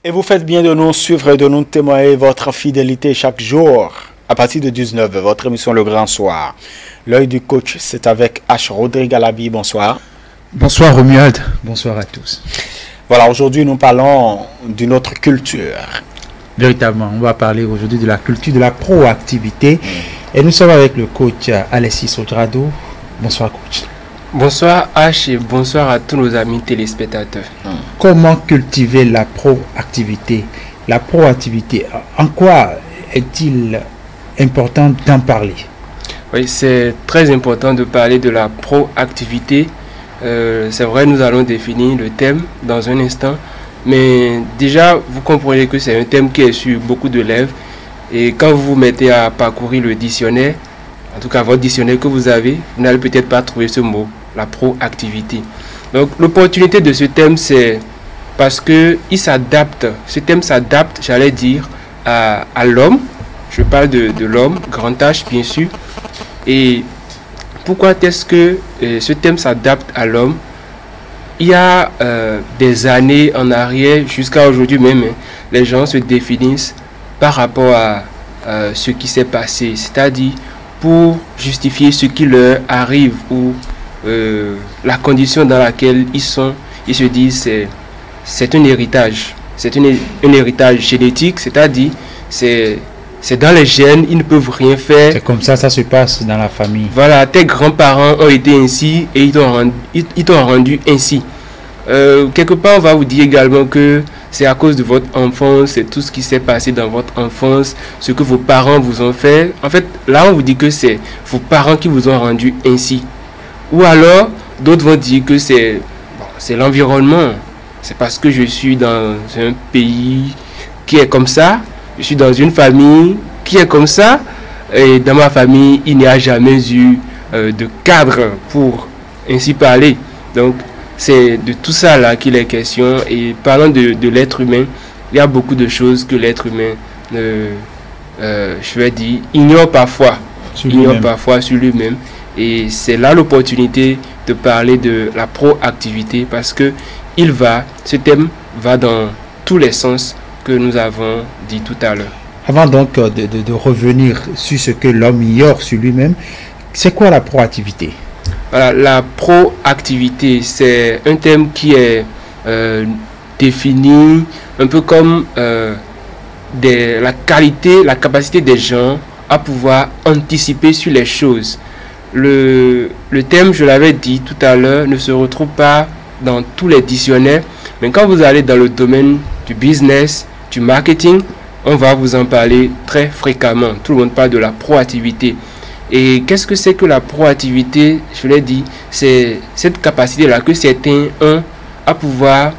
Et vous faites bien de nous suivre et de nous témoigner votre fidélité chaque jour. À partir de 19h, votre émission Le Grand Soir. L'œil du coach, c'est avec H. Rodrigue Alabi. Bonsoir. Bonsoir Romuald. Bonsoir à tous. Voilà, aujourd'hui nous parlons d'une autre culture. Véritablement, on va parler aujourd'hui de la culture de la proactivité. Et nous sommes avec le coach Alexis Sotrado. Bonsoir coach. Bonsoir H et bonsoir à tous nos amis téléspectateurs. Comment cultiver la proactivité? La proactivité, en quoi est-il important d'en parler? Oui, c'est très important de parler de la proactivité. C'est vrai, nous allons définir le thème dans un instant. Mais déjà, vous comprenez que c'est un thème qui est sur beaucoup de lèvres. Et quand vous vous mettez à parcourir le dictionnaire, en tout cas votre dictionnaire que vous avez, vous n'allez peut-être pas trouver ce mot, la proactivité. Donc l'opportunité de ce thème, c'est parce que il s'adapte, ce thème s'adapte, j'allais dire, à l'homme. Je parle de l'homme, grand H bien sûr. Et pourquoi est-ce que ce thème s'adapte à l'homme? Il y a des années en arrière, jusqu'à aujourd'hui même, les gens se définissent par rapport à ce qui s'est passé, c'est-à-dire pour justifier ce qui leur arrive ou la condition dans laquelle ils sont. Ils se disent c'est un héritage, c'est un héritage génétique, c'est-à-dire c'est dans les gènes, ils ne peuvent rien faire. C'est comme ça se passe dans la famille. Voilà, tes grands-parents ont été ainsi et ils t'ont rendu ainsi. Quelque part, on va vous dire également que c'est à cause de votre enfance, c'est tout ce qui s'est passé dans votre enfance, ce que vos parents vous ont fait. En fait, là, on vous dit que c'est vos parents qui vous ont rendu ainsi. Ou alors, d'autres vont dire que c'est l'environnement. C'est parce que je suis dans un pays qui est comme ça, je suis dans une famille qui est comme ça, et dans ma famille, il n'y a jamais eu de cadre pour ainsi parler. Donc, c'est de tout ça là qu'il est question. Et parlant de l'être humain, il y a beaucoup de choses que l'être humain, je vais dire, ignore parfois sur lui-même. Et c'est là l'opportunité de parler de la proactivité parce que ce thème va dans tous les sens que nous avons dit tout à l'heure. Avant donc de revenir sur ce que l'homme ignore sur lui-même, c'est quoi la proactivité? Voilà, la proactivité, c'est un thème qui est défini un peu comme la qualité, la capacité des gens à pouvoir anticiper sur les choses. Le thème, je l'avais dit tout à l'heure, ne se retrouve pas dans tous les dictionnaires, mais quand vous allez dans le domaine du business, du marketing, on va vous en parler très fréquemment. Tout le monde parle de la proactivité. Et qu'est-ce que c'est que la proactivité? Je l'ai dit, c'est cette capacité-là que certains ont à pouvoir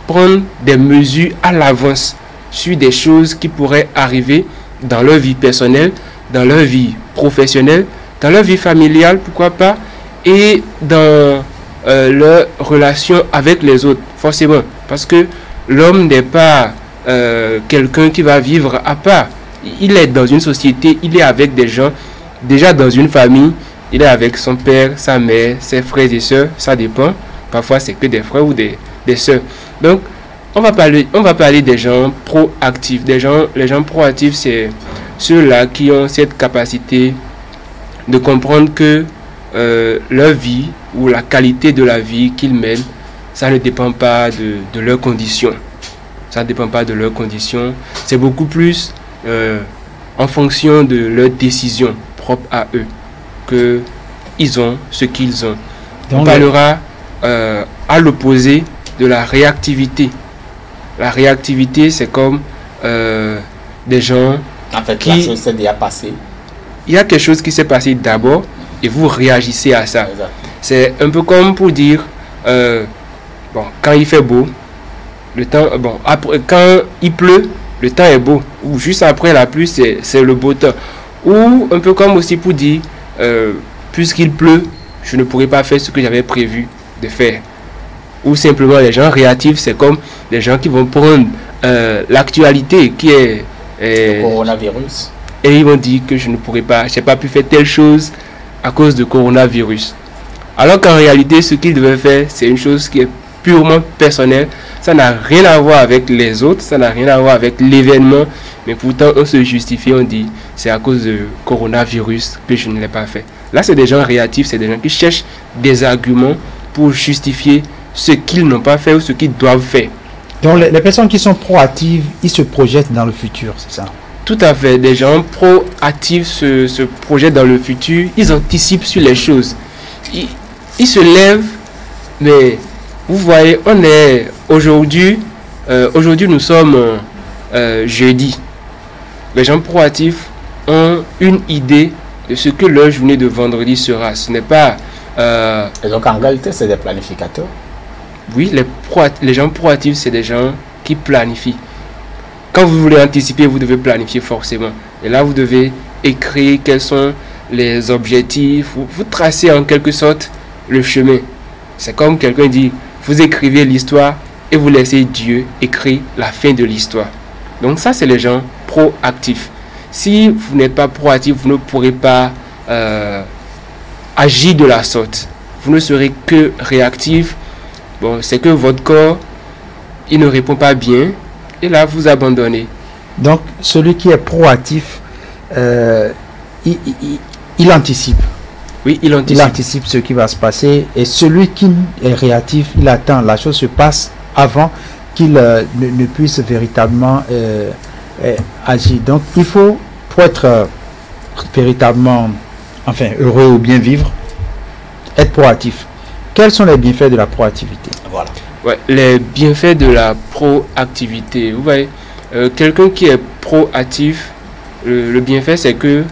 prendre des mesures à l'avance sur des choses qui pourraient arriver dans leur vie personnelle, dans leur vie professionnelle, dans leur vie familiale, pourquoi pas, et dans leur relation avec les autres, forcément. Parce que l'homme n'est pas quelqu'un qui va vivre à part. Il est dans une société, il est avec des gens. Déjà dans une famille, il est avec son père, sa mère, ses frères et sœurs, ça dépend. Parfois c'est que des frères ou des sœurs. Donc on va parler des gens proactifs. Les gens proactifs, c'est ceux-là qui ont cette capacité de comprendre que leur vie ou la qualité de la vie qu'ils mènent, ça ne dépend pas de leurs conditions. Ça ne dépend pas de leurs conditions. C'est beaucoup plus en fonction de leurs décisions propres à eux que ils ont ce qu'ils ont. On parlera à l'opposé de la réactivité. La réactivité, c'est comme des gens en fait, la chose s'est déjà passée. Il y a quelque chose qui s'est passé d'abord et vous réagissez à ça. C'est un peu comme pour dire quand il fait beau, le temps, après, quand il pleut, le temps est beau. Ou juste après la pluie, c'est le beau temps. Ou un peu comme aussi pour dire, puisqu'il pleut, je ne pourrai pas faire ce que j'avais prévu de faire. Ou simplement les gens réactifs, c'est comme les gens qui vont prendre l'actualité qui est le coronavirus. Et ils vont dire que je n'ai pas pu faire telle chose à cause du coronavirus. Alors qu'en réalité, ce qu'ils devaient faire, c'est une chose qui est purement personnel. Ça n'a rien à voir avec les autres, ça n'a rien à voir avec l'événement. Mais pourtant, on se justifie, on dit, c'est à cause de coronavirus que je ne l'ai pas fait. Là, c'est des gens réactifs, c'est des gens qui cherchent des arguments pour justifier ce qu'ils n'ont pas fait ou ce qu'ils doivent faire. Donc, les personnes qui sont proactives, ils se projettent dans le futur, c'est ça? Tout à fait. Des gens proactifs se projettent dans le futur. Ils anticipent sur les choses. Ils se lèvent. Mais vous voyez, on est aujourd'hui. Aujourd'hui, nous sommes jeudi. Les gens proactifs ont une idée de ce que leur journée de vendredi sera. Ce n'est pas... Et donc, en réalité, c'est des planificateurs. Oui, les gens proactifs, c'est des gens qui planifient. Quand vous voulez anticiper, vous devez planifier forcément. Et là, vous devez écrire quels sont les objectifs. Vous tracez en quelque sorte le chemin. C'est comme quelqu'un dit, vous écrivez l'histoire et vous laissez Dieu écrire la fin de l'histoire. Donc ça, c'est les gens proactifs. Si vous n'êtes pas proactif, vous ne pourrez pas agir de la sorte. Vous ne serez que réactif. Bon, c'est que votre corps, il ne répond pas bien. Et là, vous abandonnez. Donc, celui qui est proactif, il anticipe. Oui, il anticipe. Il anticipe ce qui va se passer. Et celui qui est réactif, il attend. La chose se passe avant qu'il ne puisse véritablement agir. Donc, il faut, pour être véritablement heureux ou bien vivre, être proactif. Quels sont les bienfaits de la proactivité? Voilà. Ouais, les bienfaits de la proactivité. Vous voyez, quelqu'un qui est proactif, le bienfait, c'est que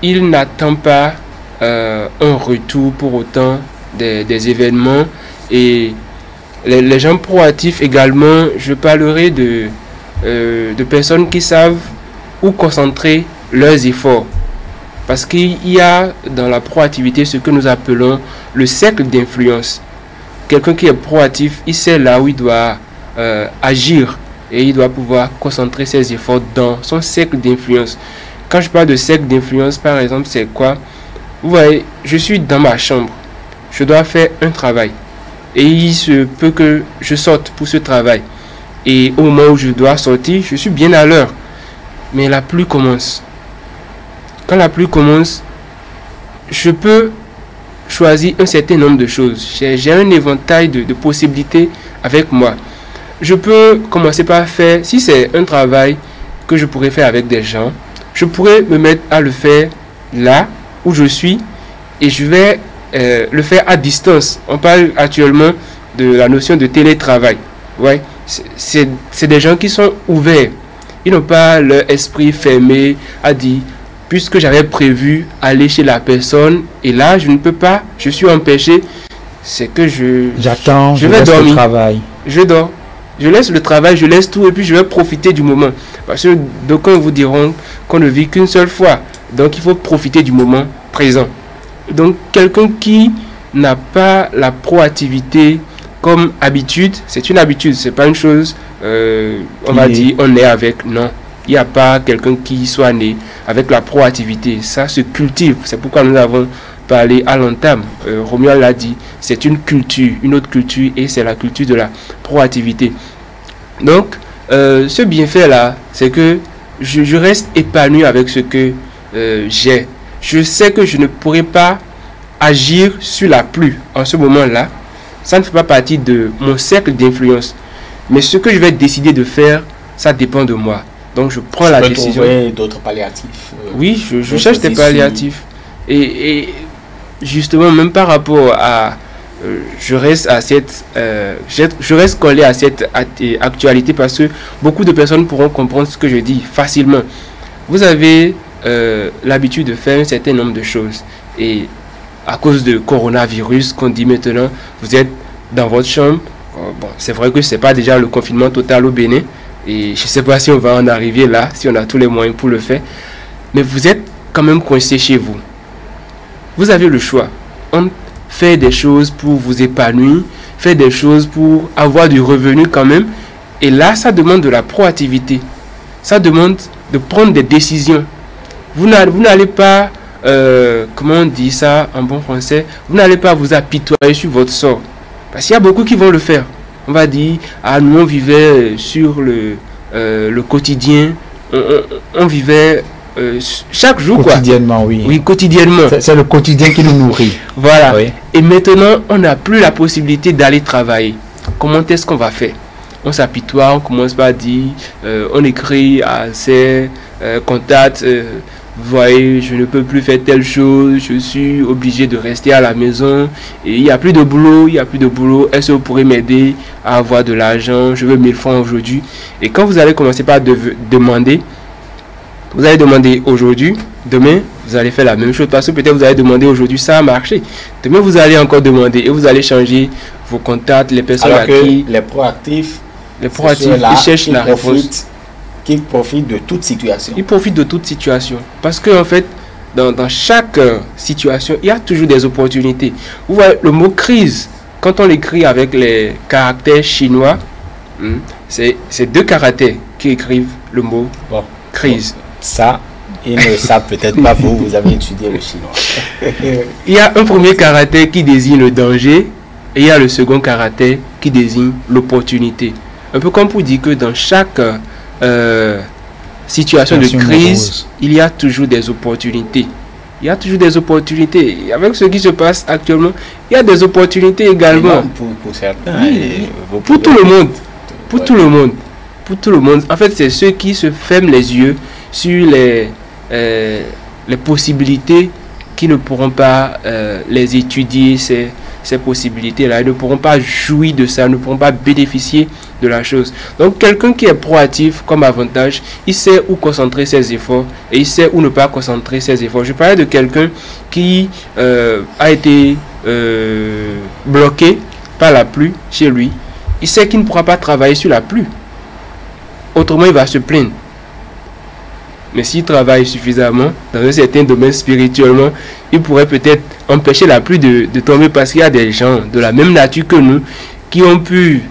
il n'attend pas un retour pour autant des événements. Et les gens proactifs également, je parlerai de personnes qui savent où concentrer leurs efforts. Parce qu'il y a dans la proactivité ce que nous appelons le cercle d'influence. Quelqu'un qui est proactif, il sait là où il doit agir et il doit pouvoir concentrer ses efforts dans son cercle d'influence. Quand je parle de cercle d'influence, par exemple, c'est quoi? Vous voyez, je suis dans ma chambre, je dois faire un travail et il se peut que je sorte pour ce travail. Et au moment où je dois sortir, je suis bien à l'heure. Mais la pluie commence. Quand la pluie commence, je peux choisir un certain nombre de choses. J'ai un éventail de possibilités avec moi. Je peux commencer par faire, si c'est un travail que je pourrais faire avec des gens, je pourrais me mettre à le faire là où je suis et je vais le faire à distance. On parle actuellement de la notion de télétravail. Ouais, c'est des gens qui sont ouverts. Ils n'ont pas leur esprit fermé à dire, puisque j'avais prévu aller chez la personne et là je ne peux pas, je suis empêché, c'est que j'attends, je vais dormir. Le travail. Je dors. Je laisse le travail, je laisse tout et puis je vais profiter du moment. Parce que d'aucuns vous diront qu'on ne vit qu'une seule fois. Donc il faut profiter du moment présent. Donc quelqu'un qui n'a pas la proactivité comme habitude, c'est une habitude, c'est pas une chose, on va dire, on est avec, non. Il n'y a pas quelqu'un qui soit né avec la proactivité. Ça se cultive. C'est pourquoi nous avons parlé à l'entame. Romuald l'a dit, c'est une culture, une autre culture, et c'est la culture de la proactivité. Donc, ce bienfait-là, c'est que je reste épanoui avec ce que j'ai. Je sais que je ne pourrai pas agir sur la pluie en ce moment-là. Ça ne fait pas partie de mon cercle d'influence. Mais ce que je vais décider de faire, ça dépend de moi. Donc je prends la décision. D'autres palliatifs. Oui, je cherche des palliatifs. Et justement, même par rapport à... je reste collé à cette actualité parce que beaucoup de personnes pourront comprendre ce que je dis facilement. Vous avez l'habitude de faire un certain nombre de choses. Et à cause de coronavirus qu'on dit maintenant, vous êtes dans votre chambre. Bon, c'est vrai que ce n'est pas déjà le confinement total au Bénin. Et je ne sais pas si on va en arriver là, si on a tous les moyens pour le faire. Mais vous êtes quand même coincé chez vous. Vous avez le choix. On fait des choses pour vous épanouir, faire des choses pour avoir du revenu quand même. Et là, ça demande de la proactivité. Ça demande de prendre des décisions. Vous n'allez pas, comment on dit ça en bon français, vous n'allez pas vous apitoyer sur votre sort. Parce qu'il y a beaucoup qui vont le faire. On va dire, ah, nous on vivait sur le quotidien, on vivait chaque jour, quotidiennement, quoi. Oui, quotidiennement. C'est le quotidien qui nous nourrit. Voilà. Oui. Et maintenant, on n'a plus la possibilité d'aller travailler. Comment est-ce qu'on va faire? On s'apitoie, on commence par dire, on écrit à ses contacts, vous voyez, je ne peux plus faire telle chose, je suis obligé de rester à la maison, et il n'y a plus de boulot, est-ce que vous pourrez m'aider à avoir de l'argent, je veux 1000 francs aujourd'hui. Et quand vous allez commencer par demander, vous allez demander aujourd'hui, demain, vous allez faire la même chose, parce que peut-être vous allez demander aujourd'hui, ça a marché. Demain, vous allez encore demander, et vous allez changer vos contacts, les personnes alors à que qui... les proactifs, ils cherchent la réponse. Qui profitent de toute situation. Ils profitent de toute situation. Parce que, en fait, dans chaque situation, il y a toujours des opportunités. Vous voyez, le mot crise, quand on l'écrit avec les caractères chinois, c'est 2 caractères qui écrivent le mot crise. Ça, ils ne savent peut-être pas, vous avez étudié le chinois. Il y a un premier caractère qui désigne le danger et il y a le second caractère qui désigne l'opportunité. Un peu comme pour dire que dans chaque situation de crise, il y a toujours des opportunités. Il y a toujours des opportunités. Et avec ce qui se passe actuellement, il y a des opportunités également. Pour certains. Oui, pour tout le monde. Pour tout le monde. Pour tout le monde. En fait, c'est ceux qui se ferment les yeux sur les possibilités, qui ne pourront pas les étudier, ces possibilités-là. Ils ne pourront pas jouir de ça, ne pourront pas bénéficier de la chose. Donc, quelqu'un qui est proactif comme avantage, il sait où concentrer ses efforts et il sait où ne pas concentrer ses efforts. Je parlais de quelqu'un qui a été bloqué par la pluie chez lui. Il sait qu'il ne pourra pas travailler sur la pluie. Autrement, il va se plaindre. Mais s'il travaille suffisamment dans un certain domaine spirituellement, il pourrait peut-être empêcher la pluie de tomber, parce qu'il y a des gens de la même nature que nous qui ont pu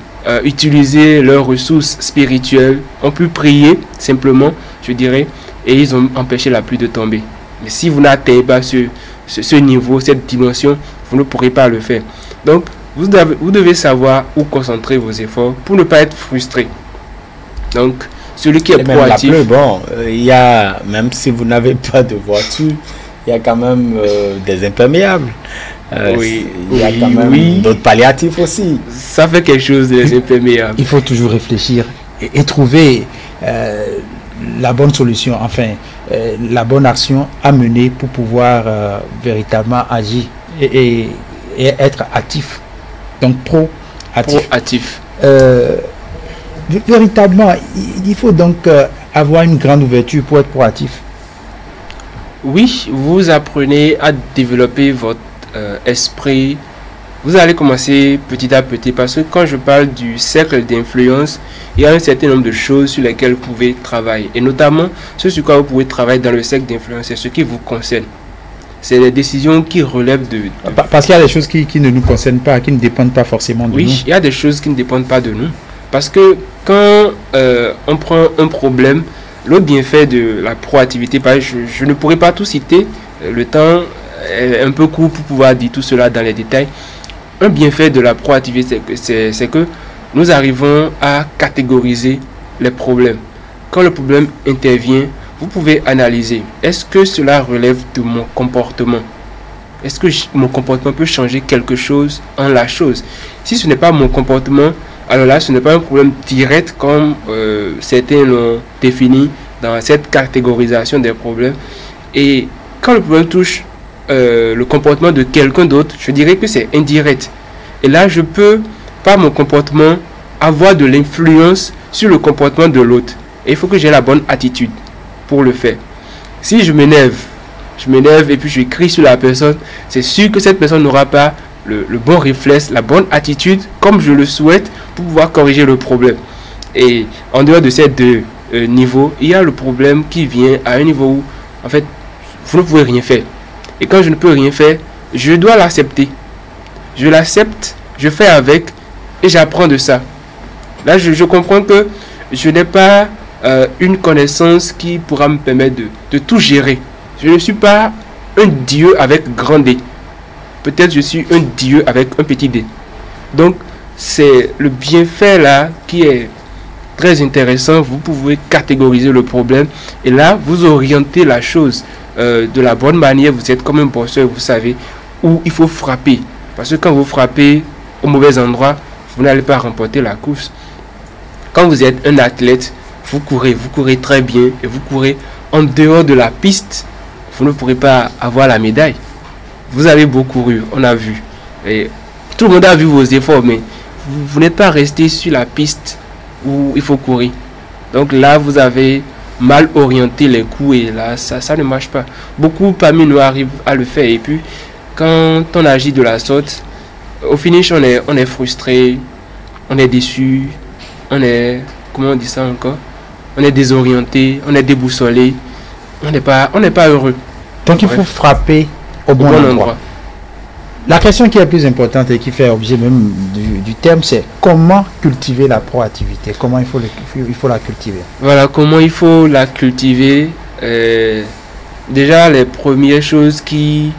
utiliser leurs ressources spirituelles, ont pu prier simplement, je dirais, et ils ont empêché la pluie de tomber. Mais si vous n'atteignez pas ce niveau, cette dimension, vous ne pourrez pas le faire. Donc, vous devez savoir où concentrer vos efforts pour ne pas être frustré. Donc, celui qui est proactif... il y a, même si vous n'avez pas de voiture, il y a quand même des imperméables. Il y a quand même d'autres palliatifs aussi. Ça fait quelque chose, des imperméables. Il faut toujours réfléchir et trouver la bonne solution, enfin, la bonne action à mener pour pouvoir véritablement agir et être actif. Donc, proactif. Véritablement, il faut donc avoir une grande ouverture pour être proactif. Oui, vous apprenez à développer votre esprit. Vous allez commencer petit à petit, parce que quand je parle du cercle d'influence, il y a un certain nombre de choses sur lesquelles vous pouvez travailler. Et notamment, ce sur quoi vous pouvez travailler dans le cercle d'influence, c'est ce qui vous concerne. C'est des décisions qui relèvent de... Parce qu'il y a des choses qui ne nous concernent pas, qui ne dépendent pas forcément de nous. Oui, il y a des choses qui ne dépendent pas de nous. Parce que quand on prend un problème, l'autre bienfait de la proactivité, je ne pourrais pas tout citer, le temps est un peu court pour pouvoir dire tout cela dans les détails. Un bienfait de la proactivité, c'est que nous arrivons à catégoriser les problèmes. Quand le problème intervient, vous pouvez analyser. Est-ce que cela relève de mon comportement? Est-ce que mon comportement peut changer quelque chose en la chose? Si ce n'est pas mon comportement, alors là, ce n'est pas un problème direct comme certains l'ont défini dans cette catégorisation des problèmes. Et quand le problème touche le comportement de quelqu'un d'autre, je dirais que c'est indirect. Et là, je peux, par mon comportement, avoir de l'influence sur le comportement de l'autre. Et il faut que j'ai la bonne attitude pour le faire. Si je m'énerve et puis je crie sur la personne, c'est sûr que cette personne n'aura pas le bon réflexe, la bonne attitude, comme je le souhaite, pour pouvoir corriger le problème. Et en dehors de ces deux niveaux, il y a le problème qui vient à un niveau où, en fait, vous ne pouvez rien faire. Et quand je ne peux rien faire, je dois l'accepter. Je l'accepte, je fais avec, et j'apprends de ça. Là, je comprends que je n'ai pas une connaissance qui pourra me permettre de tout gérer. Je ne suis pas un Dieu avec grand D. Peut-être je suis un Dieu avec un petit D. Donc, c'est le bienfait là qui est très intéressant. Vous pouvez catégoriser le problème et là, vous orientez la chose de la bonne manière. Vous êtes comme un boxeur, vous savez où il faut frapper. Parce que quand vous frappez au mauvais endroit, vous n'allez pas remporter la course. Quand vous êtes un athlète, vous courez très bien et vous courez en dehors de la piste, vous ne pourrez pas avoir la médaille. Vous avez beaucoup couru, on a vu. Et tout le monde a vu vos efforts, mais vous n'êtes pas resté sur la piste où il faut courir. Donc là, vous avez mal orienté les coups et là, ça ne marche pas. Beaucoup parmi nous arrivent à le faire et puis quand on agit de la sorte, au finish, on est frustré, on est déçu, on est, comment on dit ça encore? On est désorienté, on est déboussolé, on n'est pas heureux. Donc il faut frapper au bon endroit. La question qui est plus importante et qui fait objet même du thème, c'est comment cultiver la proactivité. Comment il faut la cultiver. Voilà, comment il faut la cultiver. Déjà, les premières choses qui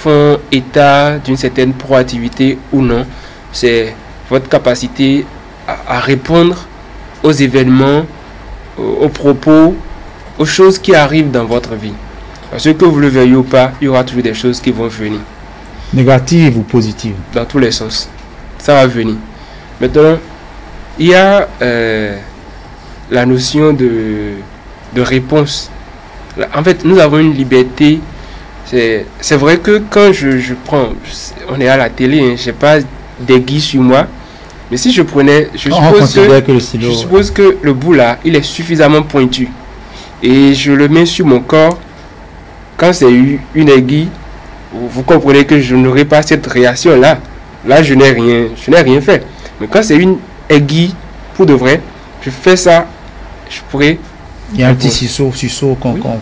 font état d'une certaine proactivité ou non, c'est votre capacité à répondre aux événements, aux propos, aux choses qui arrivent dans votre vie. Parce que vous le veuillez ou pas, il y aura toujours des choses qui vont venir. Négatives ou positives? Dans tous les sens. Ça va venir. Maintenant, il y a la notion de réponse. En fait, nous avons une liberté. C'est vrai que quand je prends, on est à la télé, hein, je n'ai pas d'aiguille sur moi. Mais si je prenais, je suppose que le bout là, il est suffisamment pointu. Et je le mets sur mon corps. Quand c'est une aiguille, vous comprenez que je n'aurai pas cette réaction là. Là, je n'ai rien fait. Mais quand c'est une aiguille, pour de vrai, je fais ça, je pourrais... Il y a un petit ciseau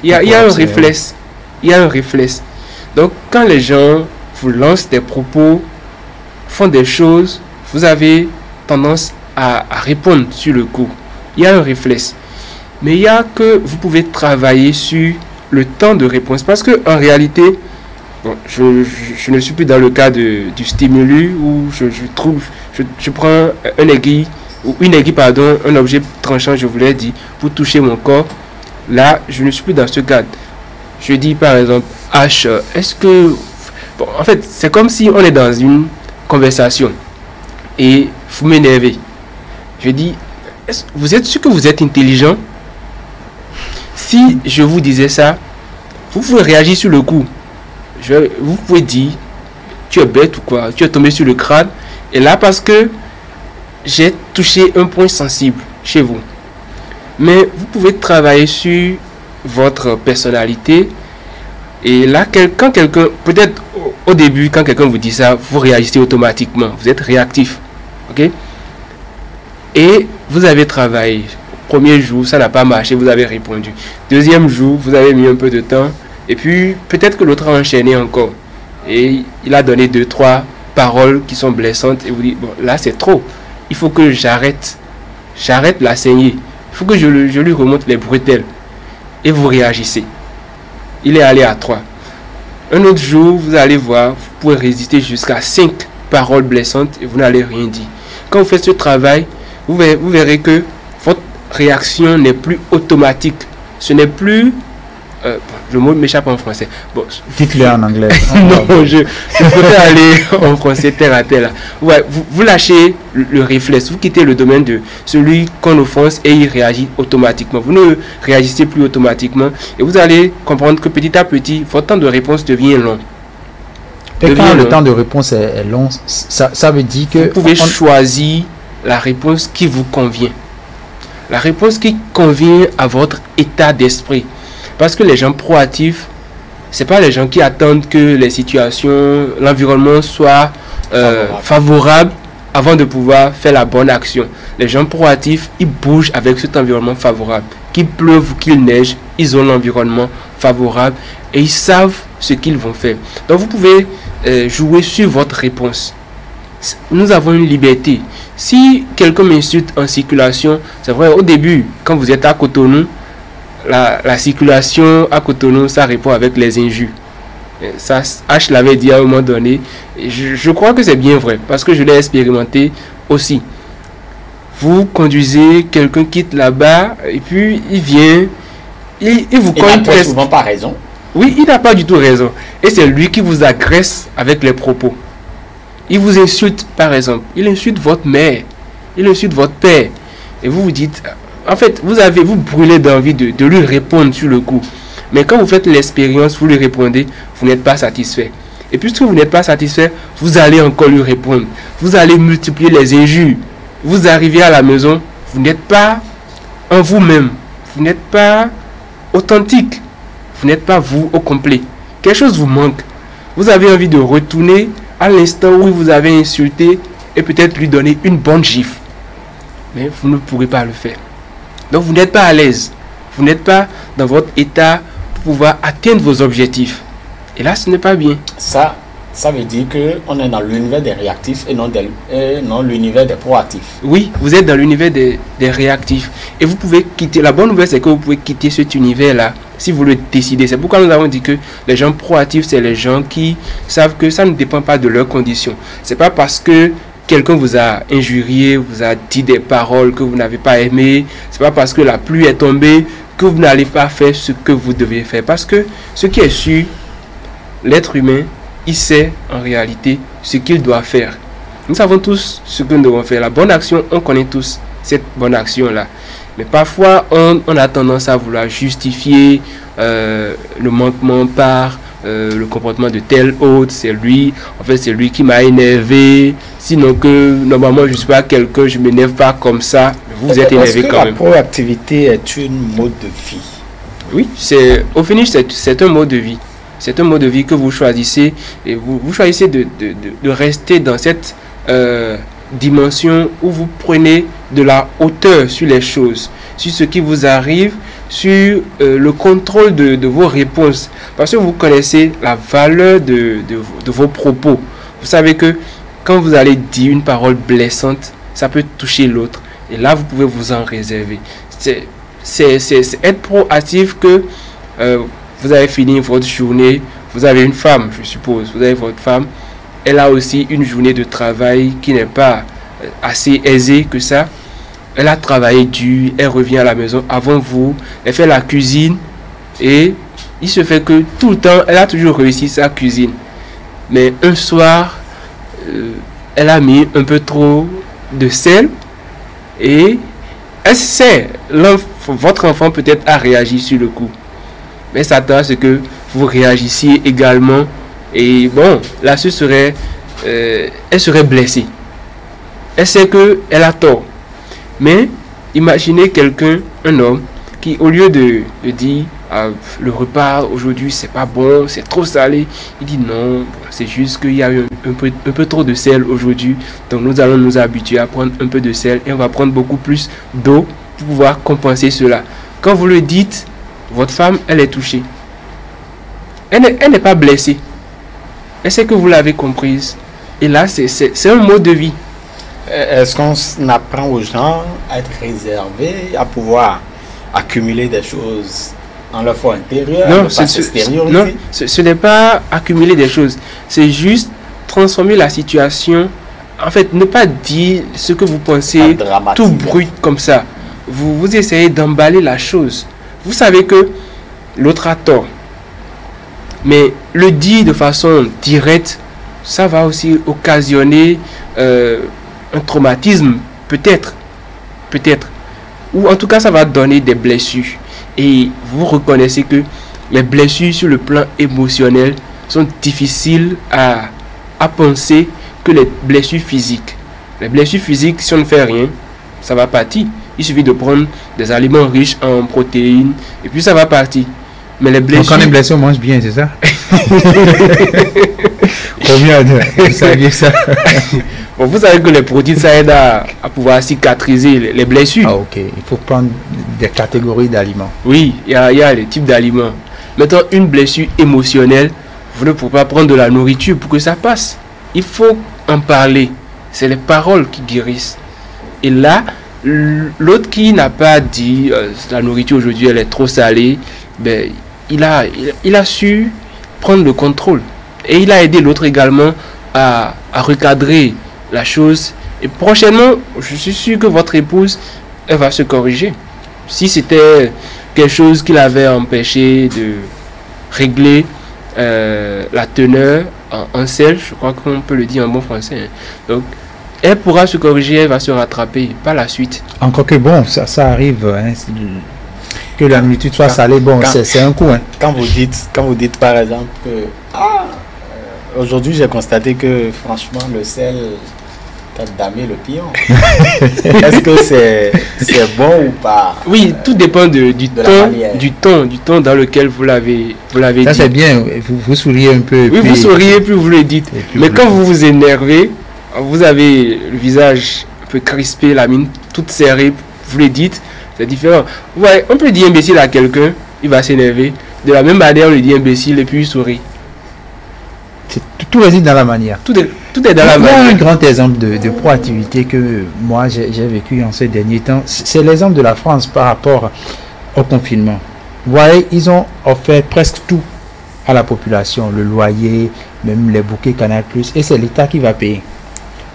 il y a un réflexe. Il y a un réflexe. Donc, quand les gens vous lancent des propos, font des choses, vous avez tendance à répondre sur le coup. Il y a un réflexe. Mais il y a que vous pouvez travailler sur le temps de réponse. Parce que en réalité, bon, je ne suis plus dans le cas du stimulus où je prends une aiguille, un objet tranchant, je vous l'ai dit, pour toucher mon corps. Là, je ne suis plus dans ce cadre. Je dis par exemple, H, est-ce que... Bon, en fait, c'est comme si on est dans une conversation et vous m'énervez. Je dis, vous êtes sûr que vous êtes intelligent? Si je vous disais ça, vous pouvez réagir sur le coup. Vous pouvez dire, tu es bête ou quoi? Tu es tombé sur le crâne. Et là, parce que j'ai touché un point sensible chez vous. Mais vous pouvez travailler sur votre personnalité. Et là, quand quelqu'un, peut-être au début, quand quelqu'un vous dit ça, vous réagissez automatiquement. Vous êtes réactif. Ok? Et vous avez travaillé. Premier jour, ça n'a pas marché, vous avez répondu. Deuxième jour, vous avez mis un peu de temps. Et puis, peut-être que l'autre a enchaîné encore. Et il a donné 2-3 paroles qui sont blessantes. Et vous dites, bon, là, c'est trop. Il faut que j'arrête. J'arrête la saignée. Il faut que je lui remonte les bretelles. Et vous réagissez. Il est allé à 3. Un autre jour, vous allez voir, vous pouvez résister jusqu'à 5 paroles blessantes et vous n'allez rien dire. Quand vous faites ce travail, vous verrez que votre réaction n'est plus automatique. Ce n'est plus... le mot m'échappe en français. Bon, dites-le en anglais. Non, je préfère aller en français terre à terre. Ouais, vous lâchez le réflexe. Vous quittez le domaine de celui qu'on offense et il réagit automatiquement. Vous ne réagissez plus automatiquement. Et vous allez comprendre que petit à petit, votre temps de réponse devient long. Et quand le temps de réponse est long, ça veut dire que... Vous pouvez choisir la réponse qui vous convient. La réponse qui convient à votre état d'esprit. Parce que les gens proactifs, c'est pas les gens qui attendent que les situations, l'environnement soit favorable avant de pouvoir faire la bonne action. Les gens proactifs, ils bougent avec cet environnement favorable. Qu'il pleuve ou qu'il neige, ils ont l'environnement favorable et ils savent ce qu'ils vont faire. Donc vous pouvez jouer sur votre réponse. Nous avons une liberté. Si quelqu'un m'insulte en circulation, c'est vrai, au début, quand vous êtes à Cotonou, la circulation à Cotonou, ça répond avec les injures. Ça, H l'avait dit à un moment donné. Et je crois que c'est bien vrai, parce que je l'ai expérimenté aussi. Vous conduisez, quelqu'un quitte là-bas, et puis il vient, il vous cogne très souvent pas raison. Oui, il n'a pas du tout raison. Et c'est lui qui vous agresse avec les propos. Il vous insulte, par exemple. Il insulte votre mère. Il insulte votre père. Et vous vous dites... En fait, vous brûlez d'envie de lui répondre sur le coup. Mais quand vous faites l'expérience, vous lui répondez, vous n'êtes pas satisfait. Et puisque vous n'êtes pas satisfait, vous allez encore lui répondre. Vous allez multiplier les injures. Vous arrivez à la maison, vous n'êtes pas en vous-même. Vous n'êtes pas authentique. Vous n'êtes pas vous au complet. Quelque chose vous manque. Vous avez envie de retourner à l'instant où vous avez insulté et peut-être lui donner une bonne gifle. Mais vous ne pourrez pas le faire. Donc vous n'êtes pas à l'aise. Vous n'êtes pas dans votre état pour pouvoir atteindre vos objectifs. Et là, ce n'est pas bien. Ça veut dire qu'on est dans l'univers des réactifs et non l'univers des proactifs. Oui, vous êtes dans l'univers des réactifs. Et vous pouvez quitter. La bonne nouvelle, c'est que vous pouvez quitter cet univers-là si vous le décidez. C'est pourquoi nous avons dit que les gens proactifs, c'est les gens qui savent que ça ne dépend pas de leurs conditions. C'est pas parce que quelqu'un vous a injurié, vous a dit des paroles que vous n'avez pas aimées. C'est pas parce que la pluie est tombée que vous n'allez pas faire ce que vous devez faire. Parce que ce qui est sûr, l'être humain, il sait en réalité ce qu'il doit faire. Nous savons tous ce que nous devons faire. La bonne action, on connaît tous cette bonne action-là. Mais parfois, on a tendance à vouloir justifier le manquement par le comportement de tel autre. C'est lui, en fait, c'est lui qui m'a énervé. Sinon que, normalement, je ne suis pas quelqu'un, je ne m'énerve pas comme ça. Vous êtes énervé quand même. La proactivité est une mode de vie. Oui, au finish, c'est un mode de vie. C'est un mode de vie que vous choisissez. Et vous choisissez de rester dans cette dimension où vous prenez de la hauteur sur les choses, sur ce qui vous arrive, sur le contrôle de vos réponses. Parce que vous connaissez la valeur de vos propos. Vous savez que quand vous allez dire une parole blessante, ça peut toucher l'autre. Et là, vous pouvez vous en réserver. C'est être proactif que vous avez fini votre journée. Vous avez une femme, je suppose. Vous avez votre femme. Elle a aussi une journée de travail qui n'est pas assez aisée que ça. Elle a travaillé dur, elle revient à la maison avant vous, elle fait la cuisine et il se fait que tout le temps, elle a toujours réussi sa cuisine. Mais un soir, elle a mis un peu trop de sel et elle sait, votre enfant peut-être a réagi sur le coup. Mais ça attend à ce que vous réagissiez également. Et bon, là, elle serait blessée. Elle sait qu'elle a tort. Mais imaginez quelqu'un, un homme, qui au lieu de dire le repas aujourd'hui c'est pas bon, c'est trop salé, il dit non, c'est juste qu'il y a eu un peu trop de sel aujourd'hui. Donc nous allons nous habituer à prendre un peu de sel et on va prendre beaucoup plus d'eau pour pouvoir compenser cela. Quand vous le dites, votre femme, elle est touchée. Elle n'est pas blessée. Elle sait que vous l'avez comprise. Et là, c'est un mode de vie. Est-ce qu'on apprend aux gens à être réservés, à pouvoir accumuler des choses en leur foi intérieure? Non, ce n'est pas accumuler des choses. C'est juste transformer la situation. En fait, ne pas dire ce que vous pensez tout brut comme ça. Vous essayez d'emballer la chose. Vous savez que l'autre a tort. Mais le dire de façon directe, ça va aussi occasionner un traumatisme, peut-être. Ou en tout cas, ça va donner des blessures. Et vous reconnaissez que les blessures sur le plan émotionnel sont difficiles à penser que les blessures physiques. Les blessures physiques, si on ne fait rien, ça va partir. Il suffit de prendre des aliments riches en protéines et puis ça va partir. Mais les blessures... Donc quand on est blessé, on mange bien, c'est ça? Combien vous saviez ça? Bon, vous savez que les protéines, ça aide à pouvoir cicatriser les blessures. Ah ok, il faut prendre des catégories d'aliments. Oui, il y a les types d'aliments. Maintenant, une blessure émotionnelle, vous ne pouvez pas prendre de la nourriture pour que ça passe. Il faut en parler. C'est les paroles qui guérissent. Et là, l'autre qui n'a pas dit la nourriture aujourd'hui elle est trop salée, ben, il a su prendre le contrôle. Et il a aidé l'autre également à recadrer la chose. Et prochainement, je suis sûr que votre épouse, elle va se corriger. Si c'était quelque chose qui l'avait empêché de régler la teneur en sel, je crois qu'on peut le dire en bon français. Hein. Donc, elle pourra se corriger, elle va se rattraper par la suite. Encore que bon, ça arrive, hein, que la nourriture soit salée, bon, c'est un coup. Hein. Quand vous dites par exemple que aujourd'hui j'ai constaté que franchement le sel t'as damé le pion. Est-ce que c'est bon ou pas? Oui, tout dépend du ton dans lequel vous l'avez dit. Ça c'est bien, vous souriez un peu. Oui, puis, vous souriez puis vous le dites. Mais quand vous vous énervez, vous avez le visage un peu crispé, la mine toute serrée, vous le dites, c'est différent. Ouais, on peut dire imbécile à quelqu'un, il va s'énerver. De la même manière, on lui dit imbécile et puis il sourit. Tout réside dans la manière. Tout est dans la manière. Un grand exemple de proactivité que moi j'ai vécu en ces derniers temps, c'est l'exemple de la France par rapport au confinement. Vous voyez, ils ont offert presque tout à la population, le loyer, même les bouquets Canal+, et c'est l'État qui va payer.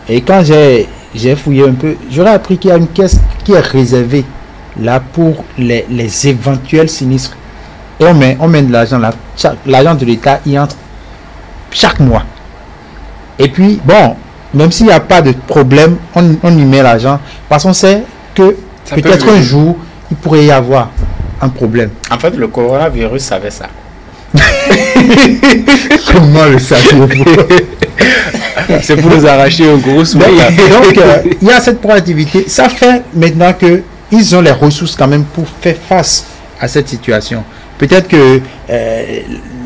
Et quand j'ai fouillé un peu, j'aurais appris qu'il y a une caisse qui est réservée là pour les éventuels sinistres. Et on met de l'argent là, l'argent de l'État y entre chaque mois. Et puis, bon, même s'il n'y a pas de problème, on y met l'argent. Parce qu'on sait que peut-être un jour, il pourrait y avoir un problème. En fait, le coronavirus savait ça. Comment le saviez-vous? C'est pour nous arracher un gros sourire. Donc, il y a cette proactivité. Ça fait maintenant qu'ils ont les ressources quand même pour faire face à cette situation. Peut-être que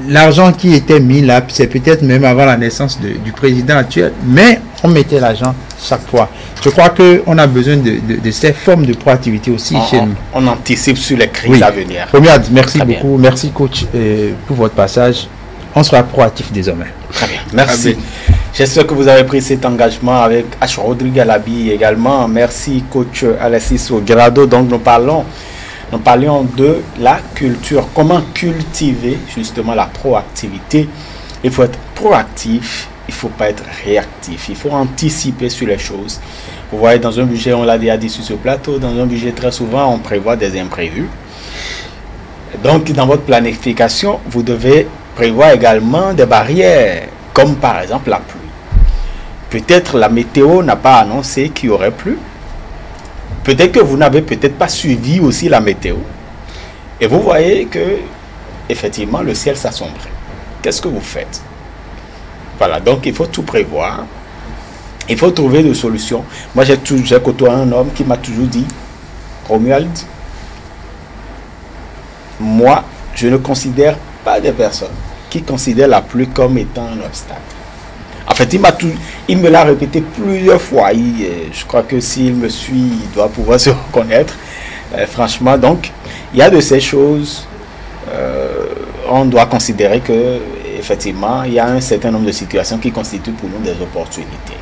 l'argent qui était mis là, c'est peut-être même avant la naissance du président actuel, mais on mettait l'argent chaque fois. Je crois qu'on a besoin de cette forme de proactivité aussi chez nous. On anticipe sur les crises à venir. Merci beaucoup. Merci coach pour votre passage. On sera proactif désormais. Très bien, merci. J'espère que vous avez pris cet engagement avec H. Rodrigue Alabi également. Merci coach Alexis Ogrado. Donc nous parlions de la culture, comment cultiver justement la proactivité. Il faut être proactif, il ne faut pas être réactif, il faut anticiper sur les choses. Vous voyez, dans un budget, on l'a déjà dit sur ce plateau, dans un budget très souvent on prévoit des imprévus. Donc dans votre planification, vous devez prévoir également des barrières, comme par exemple la pluie. Peut-être la météo n'a pas annoncé qu'il y aurait plu. Peut-être que vous n'avez peut-être pas suivi aussi la météo. Et vous voyez que, effectivement, le ciel s'assombrit. Qu'est-ce que vous faites? Voilà, donc il faut tout prévoir. Il faut trouver des solutions. Moi, j'ai côtoyé un homme qui m'a toujours dit, Romuald, moi, je ne considère pas des personnes qui considèrent la pluie comme étant un obstacle. En fait, il me l'a répété plusieurs fois. Je crois que s'il me suit, il doit pouvoir se reconnaître. Franchement, donc, il y a de ces choses, on doit considérer que, effectivement, il y a un certain nombre de situations qui constituent pour nous des opportunités.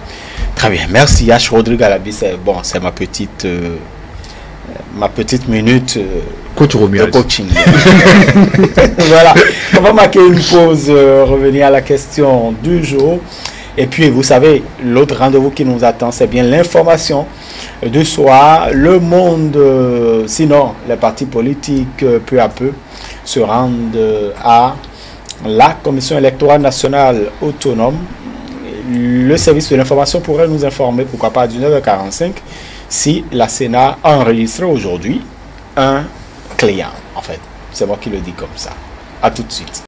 Très bien, merci H. Rodrigue Alabi. Bon, c'est ma petite minute de coaching. Voilà, on va marquer une pause, revenir à la question du jour. Et puis, vous savez, l'autre rendez-vous qui nous attend, c'est bien l'information du soir. Le monde, sinon, les partis politiques, peu à peu, se rendent à la Commission électorale nationale autonome. Le service de l'information pourrait nous informer, pourquoi pas à 19h45, si la Sénat a enregistré aujourd'hui un client. En fait, c'est moi qui le dis comme ça. À tout de suite.